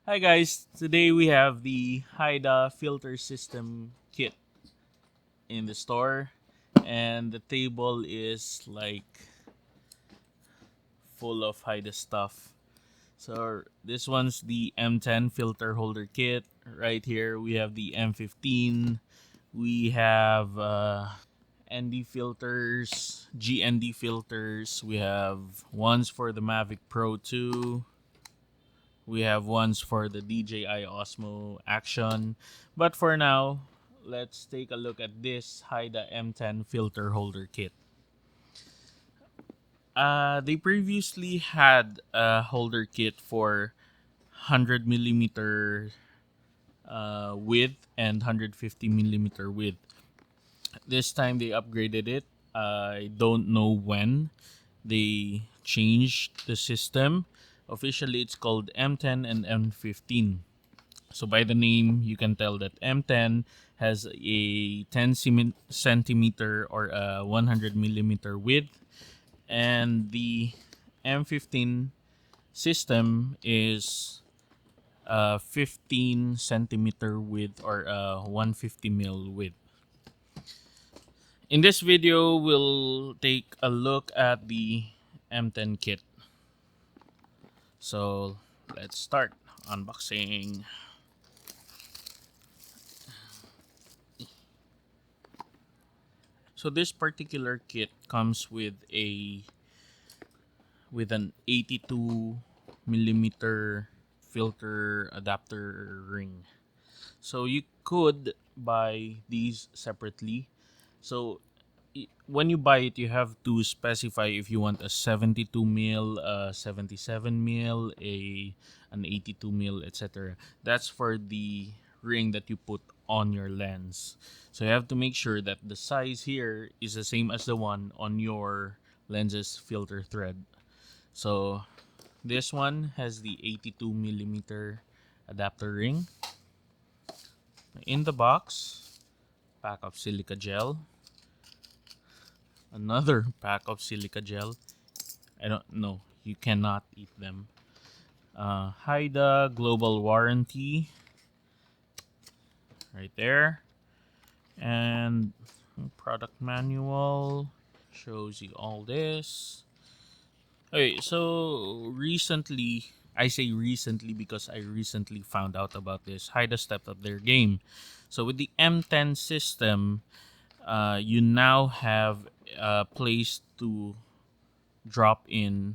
Hi guys, today we have the Haida filter system kit in the store, and the table is like full of Haida stuff. So this one's the M10 filter holder kit. Right here we have the M15. We have ND filters, GND filters. We have ones for the Mavic Pro 2. We have ones for the DJI Osmo Action. But for now, let's take a look at this Haida M10 filter holder kit. They previously had a holder kit for 100 millimeter width and 150 millimeter width. This time they upgraded it. I don't know when they changed the system. Officially, it's called M10 and M15. So by the name, you can tell that M10 has a 10 centimeter or a 100 millimeter width, and the M15 system is a 15 centimeter width or a 150 mil width. In this video, we'll take a look at the M10 kit. So let's start unboxing. So this particular kit comes with an 82 millimeter filter adapter ring. So you could buy these separately. So when you buy it, you have to specify if you want a 72 mil, a 77 mil, an 82 mil, etc. That's for the ring that you put on your lens. So you have to make sure that the size here is the same as the one on your lens's filter thread. So this one has the 82 millimeter adapter ring. In the box, pack of silica gel. Another pack of silica gel. I don't know. You cannot eat them. Haida Global Warranty. Right there. And product manual. Shows you all this. Okay, so recently, I say recently because I recently found out about this. Haida stepped up their game. So with the M10 system, you now have a place to drop in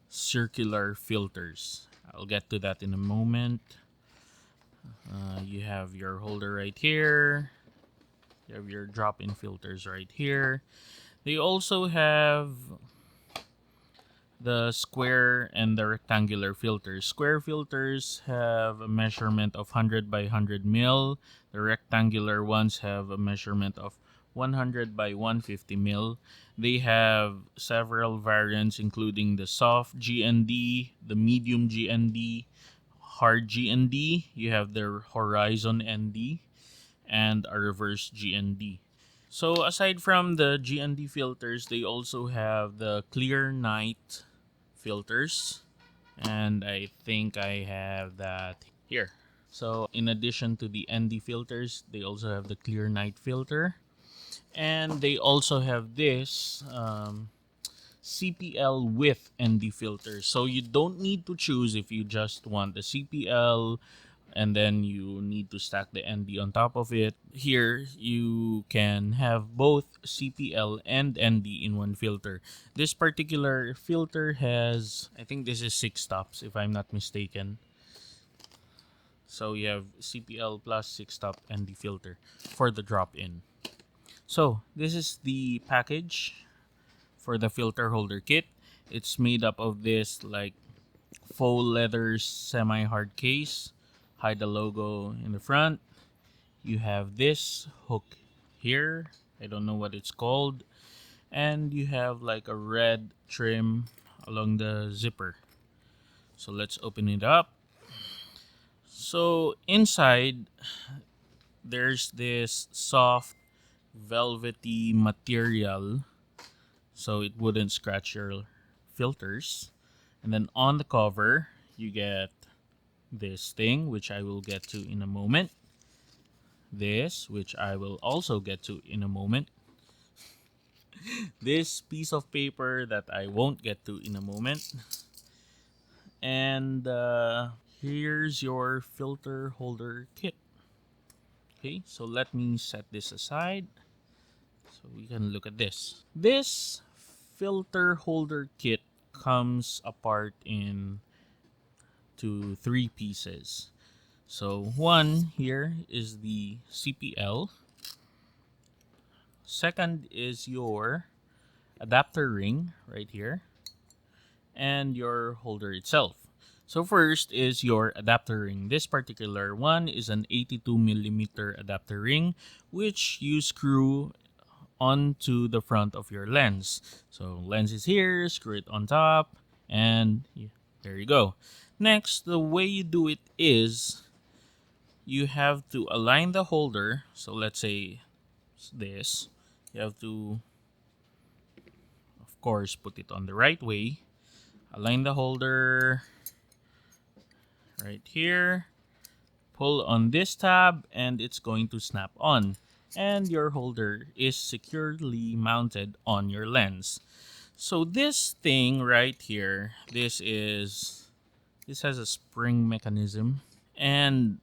circular filters. I'll get to that in a moment. You have your holder right here. You have your drop-in filters right here. They also have the square and the rectangular filters. Square filters have a measurement of 100 by 100 mil. The rectangular ones have a measurement of 100 by 150 mil. They have several variants including the soft GND, the medium GND, hard GND. You have their horizon ND and a reverse GND. So aside from the GND filters, they also have the clear night filters, and I think I have that here. So in addition to the ND filters, they also have the clear night filter, and they also have this CPL with ND filter. So you don't need to choose if you just want the CPL and then you need to stack the ND on top of it. Here, you can have both CPL and ND in one filter. This particular filter has, I think this is 6 stops if I'm not mistaken. So you have CPL plus 6 stop ND filter for the drop-in. So this is the package for the filter holder kit. It's made up of this like faux leather semi-hard case. Hide the logo in the front. You have this hook here. I don't know what it's called. And you have like a red trim along the zipper. So let's open it up. So inside, there's this soft velvety material so it wouldn't scratch your filters. And then on the cover, you get this thing, which I will get to in a moment, this, which I will also get to in a moment, this piece of paper that I won't get to in a moment, and here's your filter holder kit. Okay, so let me set this aside so we can look at this. This filter holder kit comes apart in to three pieces. So one here is the CPL. Second is your adapter ring right here, and your holder itself. So first is your adapter ring. This particular one is an 82mm adapter ring, which you screw onto the front of your lens. So lens is here, screw it on top, and there you go. Next, the way you do it is you have to align the holder. So let's say this. You have to, of course, put it on the right way. Align the holder right here. Pull on this tab and it's going to snap on. And your holder is securely mounted on your lens. So this thing right here, this has a spring mechanism, and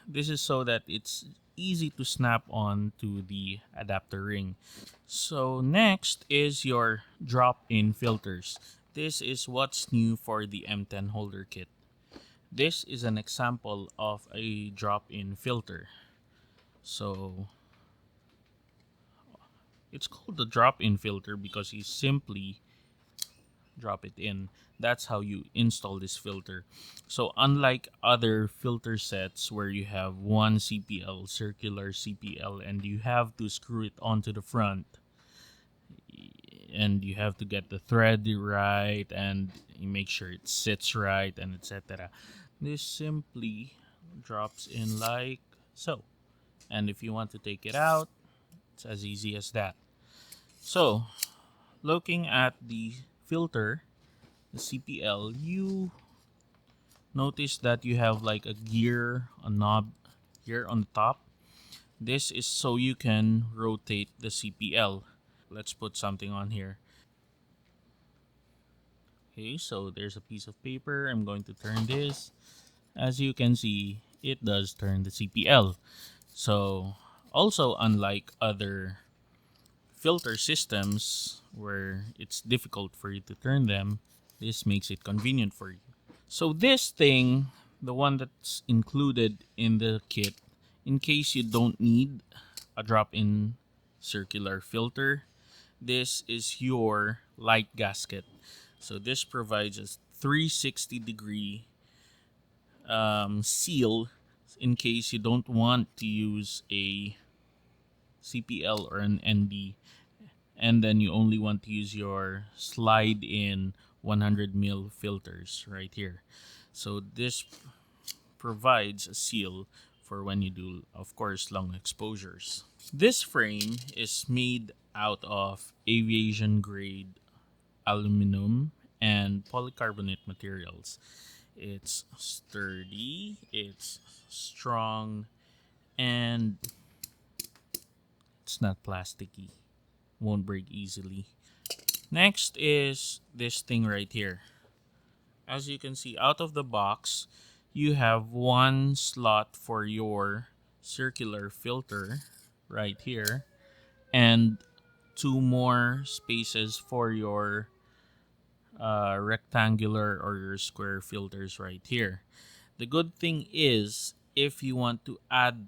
this is so that it's easy to snap on to the adapter ring. So next is your drop-in filters. This is what's new for the M10 holder kit. This is an example of a drop-in filter. So it's called the drop-in filter because you simply drop it in. That's how you install this filter. So unlike other filter sets where you have one CPL, circular CPL, and you have to screw it onto the front, and you have to get the thread right, and you make sure it sits right, and etc. This simply drops in like so. And if you want to take it out, it's as easy as that. So looking at the filter, the CPL, you notice that you have like a knob here on the top. This is so you can rotate the CPL. Let's put something on here. Okay, so there's a piece of paper. I'm going to turn this. As you can see, it does turn the CPL. So also, unlike other filter systems where it's difficult for you to turn them, this makes it convenient for you. So this thing, the one that's included in the kit, in case you don't need a drop-in circular filter, this is your light gasket. So this provides a 360-degree seal in case you don't want to use a CPL or an ND, and then you only want to use your slide in 100 ml filters right here. So this provides a seal for when you do, of course, long exposures. This frame is made out of aviation grade aluminum and polycarbonate materials. It's sturdy, it's strong, and it's not plasticky. Won't break easily. Next is this thing right here. As you can see, out of the box, you have one slot for your circular filter right here, and two more spaces for your rectangular or your square filters right here. The good thing is, if you want to add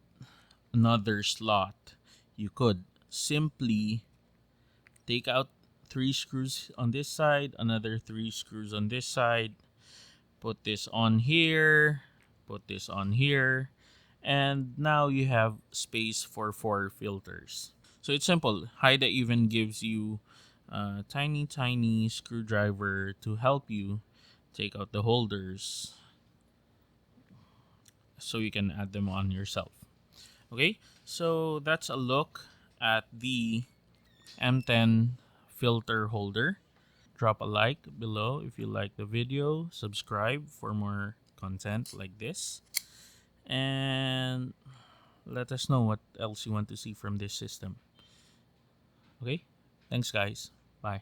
another slot, you could simply take out 3 screws on this side, another 3 screws on this side, put this on here, put this on here, and now you have space for 4 filters. So it's simple. Haida even gives you a tiny screwdriver to help you take out the holders so you can add them on yourself. Okay, so that's a look at the M10 filter holder. Drop a like below if you like the video, subscribe for more content like this. And let us know what else you want to see from this system. Okay? Thanks, guys. Bye.